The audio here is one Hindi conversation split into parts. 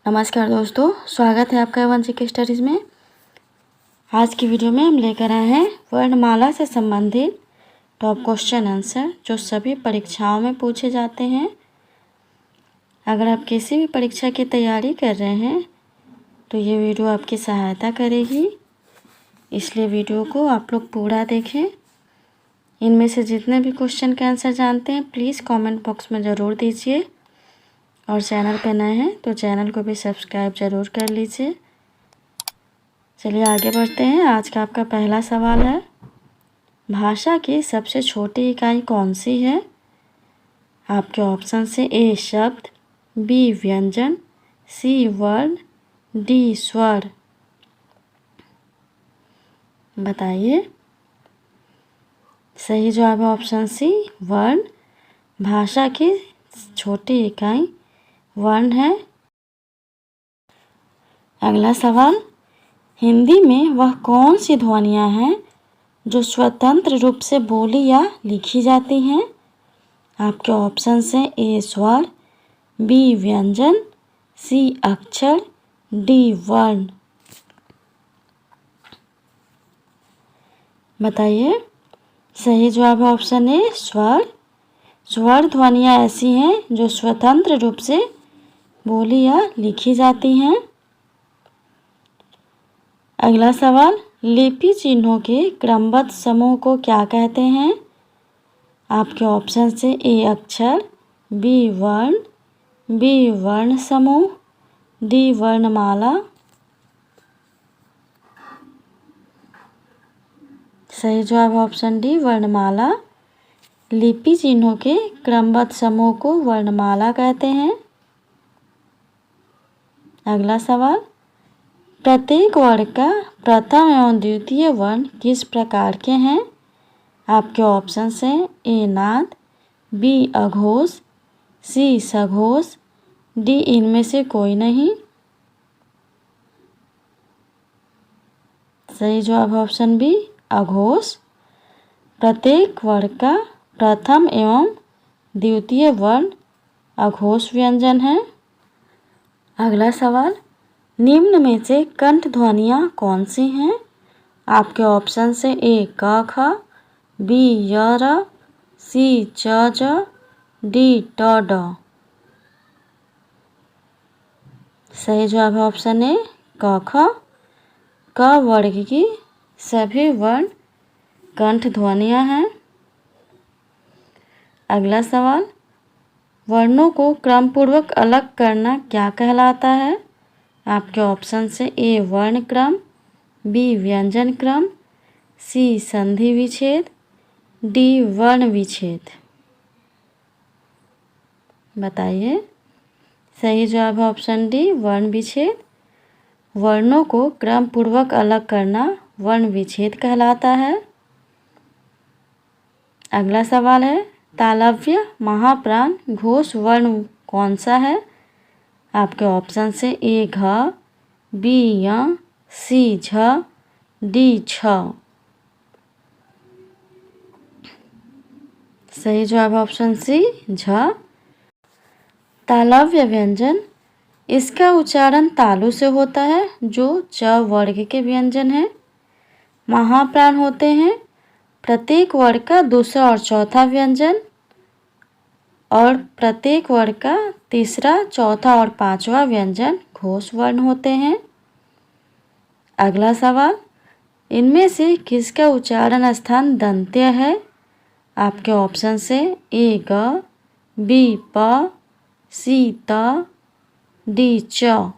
नमस्कार दोस्तों, स्वागत है आपका वंशिक स्टडीज़ में। आज की वीडियो में हम लेकर आए हैं वर्णमाला से संबंधित टॉप क्वेश्चन आंसर जो सभी परीक्षाओं में पूछे जाते हैं। अगर आप किसी भी परीक्षा की तैयारी कर रहे हैं तो ये वीडियो आपकी सहायता करेगी, इसलिए वीडियो को आप लोग पूरा देखें। इनमें से जितने भी क्वेश्चन के आंसर जानते हैं प्लीज़ कमेंट बॉक्स में ज़रूर दीजिए, और चैनल पे नए हैं तो चैनल को भी सब्सक्राइब ज़रूर कर लीजिए। चलिए आगे बढ़ते हैं। आज का आपका पहला सवाल है, भाषा की सबसे छोटी इकाई कौन सी है? आपके ऑप्शन से ए शब्द, बी व्यंजन, सी वर्ण, डी स्वर। बताइए। सही जवाब है ऑप्शन सी वर्ण। भाषा की छोटी इकाई वर्ण है। अगला सवाल, हिंदी में वह कौन सी ध्वनियाँ हैं जो स्वतंत्र रूप से बोली या लिखी जाती हैं? आपके ऑप्शन हैं ए स्वर, बी व्यंजन, सी अक्षर, डी वर्ण। बताइए। सही जवाब है ऑप्शन ए स्वर। स्वर ध्वनियाँ ऐसी हैं जो स्वतंत्र रूप से बोली या लिखी जाती हैं। अगला सवाल, लिपि चिन्हों के क्रमबद्ध समूह को क्या कहते हैं? आपके ऑप्शन से ए अक्षर, बी वर्ण, बी वर्ण समूह, डी वर्णमाला। सही जवाब है ऑप्शन डी वर्णमाला। लिपि चिन्हों के क्रमबद्ध समूह को वर्णमाला कहते हैं। अगला सवाल, प्रत्येक वर्ण का प्रथम एवं द्वितीय वर्ण किस प्रकार के हैं? आपके ऑप्शन हैं ए नाद, बी अघोष, सी सघोष, डी इनमें से कोई नहीं। सही जवाब है ऑप्शन बी अघोष। प्रत्येक वर्ण का प्रथम एवं द्वितीय वर्ण अघोष व्यंजन है। अगला सवाल, निम्न में से कंठ ध्वनियाँ कौन सी हैं? आपके ऑप्शन से ए क ख, बी य र, सी च ज, डी ट ड। सही जवाब है ऑप्शन ए क ख। क वर्ग की सभी वर्ण कंठ ध्वनियाँ हैं। अगला सवाल, वर्णों को क्रमपूर्वक अलग करना क्या कहलाता है? आपके ऑप्शन से ए वर्ण क्रम, बी व्यंजन क्रम, सी संधि विच्छेद, डी वर्ण विच्छेद। बताइए। सही जवाब है ऑप्शन डी वर्ण विच्छेद। वर्णों को क्रमपूर्वक अलग करना वर्ण विच्छेद कहलाता है। अगला सवाल है, तालव्य महाप्राण घोष वर्ण कौन सा है? आपके ऑप्शन से ए घ, बी य, सी झ, डी छ। सही जवाब है ऑप्शन सी झ। तालव्य व्यंजन, इसका उच्चारण तालु से होता है जो च वर्ग के व्यंजन है। महाप्राण होते हैं प्रत्येक वर्ग का दूसरा और चौथा व्यंजन, और प्रत्येक वर्ग का तीसरा, चौथा और पांचवा व्यंजन घोष वर्ण होते हैं। अगला सवाल, इनमें से किसका उच्चारण स्थान दंत्य है? आपके ऑप्शन से ए ग, बी प, सी त, डी च।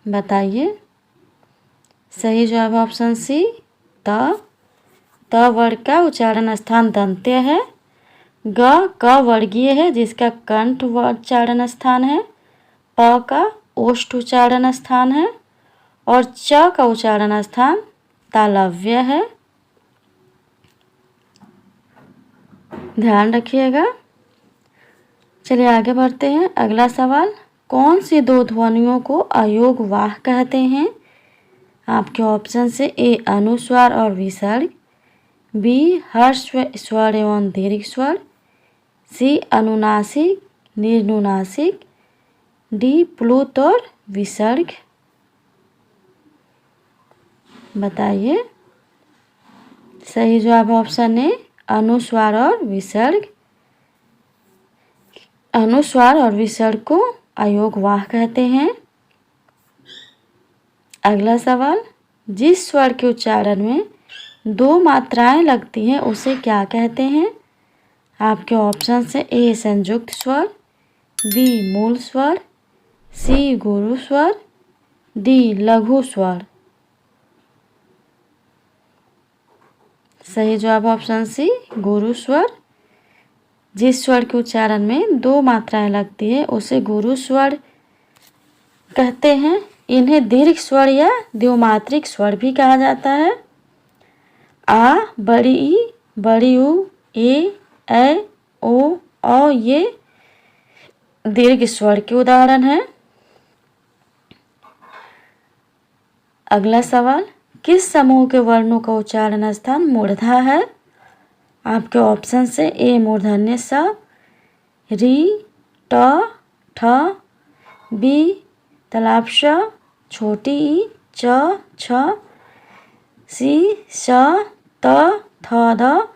बताइए। सही जवाब ऑप्शन सी त। त वर्ग का उच्चारण स्थान दंत्य है। ग क वर्गीय है जिसका कंठ उच्चारण स्थान है। प का ओष्ठ उच्चारण स्थान है, और च का उच्चारण स्थान तालव्य है। ध्यान रखिएगा। चलिए आगे बढ़ते हैं। अगला सवाल, कौन सी दो ध्वनियों को अयोगवाह कहते हैं? आपके ऑप्शन से ए अनुस्वार और विसर्ग, बी हर्ष स्वर एवं दीर्घ स्वर, सी अनुनासिक निर्नुनासिक, डी प्लुत और विसर्ग। बताइए। सही जवाब ऑप्शन ए अनुस्वार और विसर्ग। अनुस्वार और विसर्ग को अयोगवाह कहते हैं। अगला सवाल, जिस स्वर के उच्चारण में 2 मात्राएं लगती हैं उसे क्या कहते हैं? आपके ऑप्शन से ए संयुक्त स्वर, बी मूल स्वर, सी गुरु स्वर, डी लघु स्वर। सही जवाब ऑप्शन सी गुरु स्वर। जिस स्वर के उच्चारण में 2 मात्राएं लगती है उसे गुरु स्वर कहते हैं। इन्हें दीर्घ स्वर या द्विमात्रिक स्वर भी कहा जाता है। आ, बड़ी ई, बड़ी उ, ए, ओ ये दीर्घ स्वर के उदाहरण हैं। अगला सवाल, किस समूह के वर्णों का उच्चारण स्थान मूर्धा है? आपके ऑप्शन से ए मूर्धन्य स, री, ट, ठ, बी तालाब श, छोटी ई, च, छ, सी, श, त, थ, द,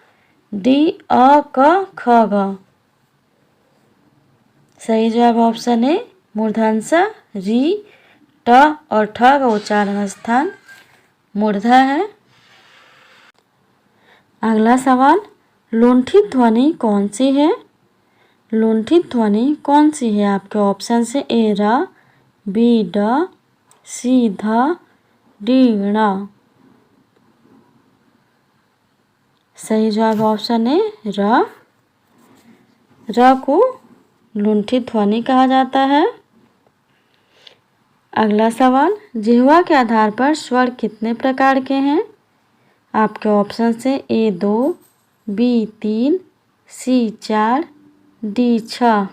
डी, अ, क, ख, ग। सही जवाब ऑप्शन ए मूर्धन्य स, री, ट और ठ का उच्चारण स्थान मूर्धा है। अगला सवाल, लुंठित ध्वनि कौन सी है? लुंठित ध्वनि कौन सी है? आपके ऑप्शन से ए र, बी ड, सी ध, डी ण। सही जवाब ऑप्शन ए र। र को लुंठित ध्वनि कहा जाता है। अगला सवाल, जिह्वा के आधार पर स्वर कितने प्रकार के हैं? आपके ऑप्शन से ए 2, बी 3, सी 4, डी 6।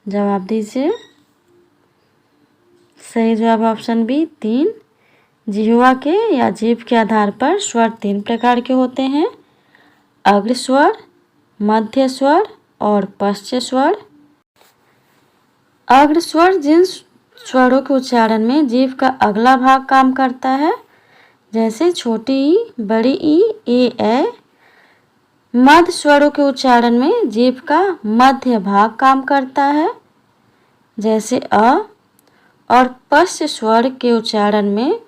जवाब दीजिए। सही जवाब ऑप्शन बी 3। जिह्वा के या जीभ के आधार पर स्वर 3 प्रकार के होते हैं, अग्र स्वर, मध्य स्वर और पश्च स्वर। अग्र स्वर जिन स्वरों के उच्चारण में जीभ का अगला भाग काम करता है, जैसे छोटी ई, बड़ी ई, ए। मध्य स्वरों के उच्चारण में जीभ का मध्य भाग काम करता है, जैसे अ। और पश्च स्वर के उच्चारण में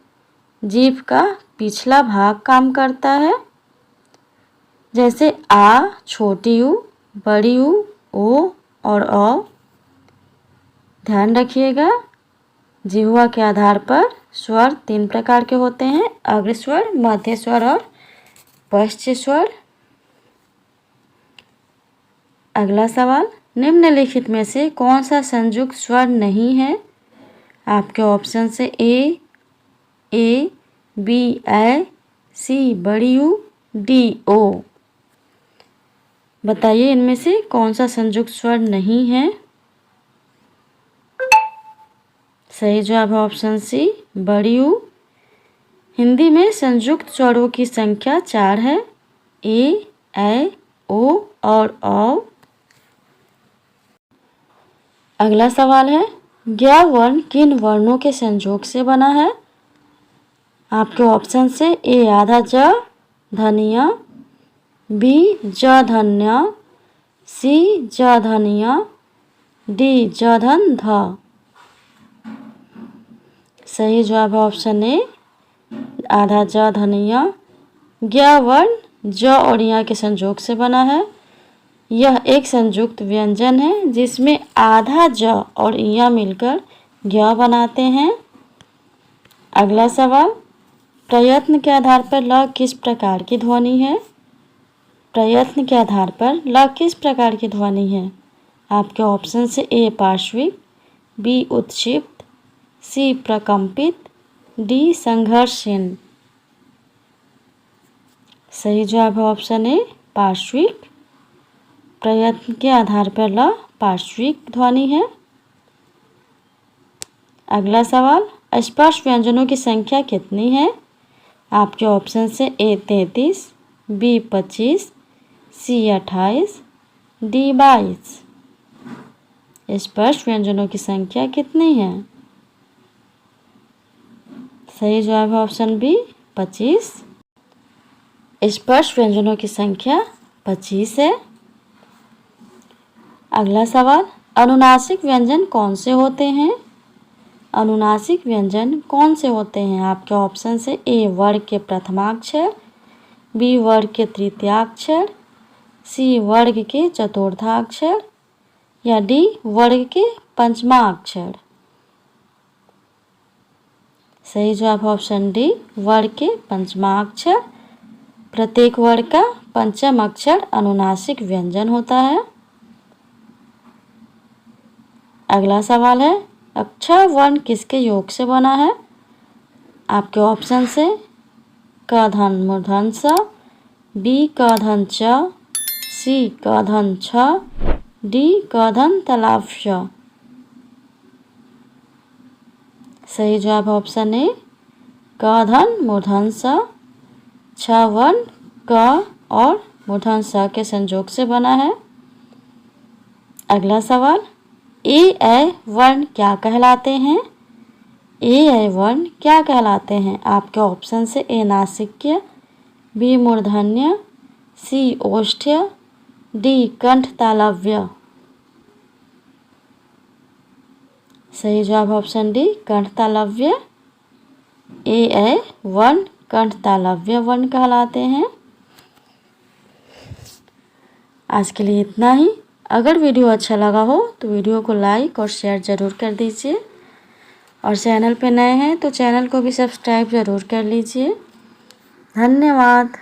जीभ का पिछला भाग काम करता है, जैसे आ, छोटी ऊ, बड़ी ऊ, ओ और अ। ध्यान रखिएगा, जिह्वा के आधार पर स्वर 3 प्रकार के होते हैं, अग्र स्वर, मध्य स्वर और पश्च स्वर। अगला सवाल, निम्नलिखित में से कौन सा संयुक्त स्वर नहीं है? आपके ऑप्शन से ए, बी ए, सी बड़ी यू, डी ओ। बताइए इनमें से कौन सा संयुक्त स्वर नहीं है? सही जवाब है ऑप्शन सी बड़ी यू। हिंदी में संयुक्त स्वरों की संख्या 4 है, ए, ओ और औ। अगला सवाल है, ज्ञ वर्ण किन वर्णों के संयोग से बना है? आपके ऑप्शन से ए आधा ज धन्य, बी ज धन्य, सी ज धन्य, डी ज धन ध। सही जवाब है ऑप्शन ए आधा ज धन्य। ज्ञ वर्ण ज और य के संयोग से बना है। यह एक संयुक्त व्यंजन है जिसमें आधा ज और य मिलकर ज्ञ बनाते हैं। अगला सवाल, प्रयत्न के आधार पर ल किस प्रकार की ध्वनि है? प्रयत्न के आधार पर ल किस प्रकार की ध्वनि है? आपके ऑप्शन से ए पार्श्विक, बी उत्क्षिप्त, सी प्रकंपित, डी संघर्षहीन। सही जवाब है ऑप्शन ए पार्श्विक। प्रयत्न के आधार पर ल पार्श्विक ध्वनि है। अगला सवाल, स्पर्श व्यंजनों की संख्या कितनी है? आपके ऑप्शन से ए 33, बी 25, सी 28, डी 22। स्पर्श व्यंजनों की संख्या कितनी है? सही जवाब है ऑप्शन बी 25। स्पर्श व्यंजनों की संख्या 25 है। अगला सवाल, अनुनासिक व्यंजन कौन से होते हैं? अनुनासिक व्यंजन कौन से होते हैं? आपके ऑप्शन से ए वर्ग के प्रथमाक्षर, बी वर्ग के तृतीयाक्षर, सी वर्ग के चतुर्थाक्षर या डी वर्ग के पंचमाक्षर। सही जवाब ऑप्शन डी वर्ग के पंचमाक्षर। प्रत्येक वर्ग का पंचम अक्षर अनुनासिक व्यंजन होता है। अगला सवाल है, अक्षर वर्ण किसके योग से बना है? आपके ऑप्शन से क धन मूर्धन स, बी क धन च, सी क धन छ, डी क धन तालाब श। सही जवाब ऑप्शन ए क धन मूर्धन स, छ वर्ण क और मूर्धन स के संयोग से बना है। अगला सवाल, ए वर्ण क्या कहलाते हैं? ए वर्ण क्या कहलाते हैं? आपके ऑप्शन से ए नासिक्य, बी मूर्धन्य, सी ओष्ठ्य, डी कंठ तालव्य। सही जवाब ऑप्शन डी कंठ तालव्य। ए वर्ण कंठ तालव्य वर्ण कहलाते हैं। आज के लिए इतना ही। अगर वीडियो अच्छा लगा हो तो वीडियो को लाइक और शेयर ज़रूर कर दीजिए और चैनल पे नए हैं तो चैनल को भी सब्सक्राइब ज़रूर कर लीजिए। धन्यवाद।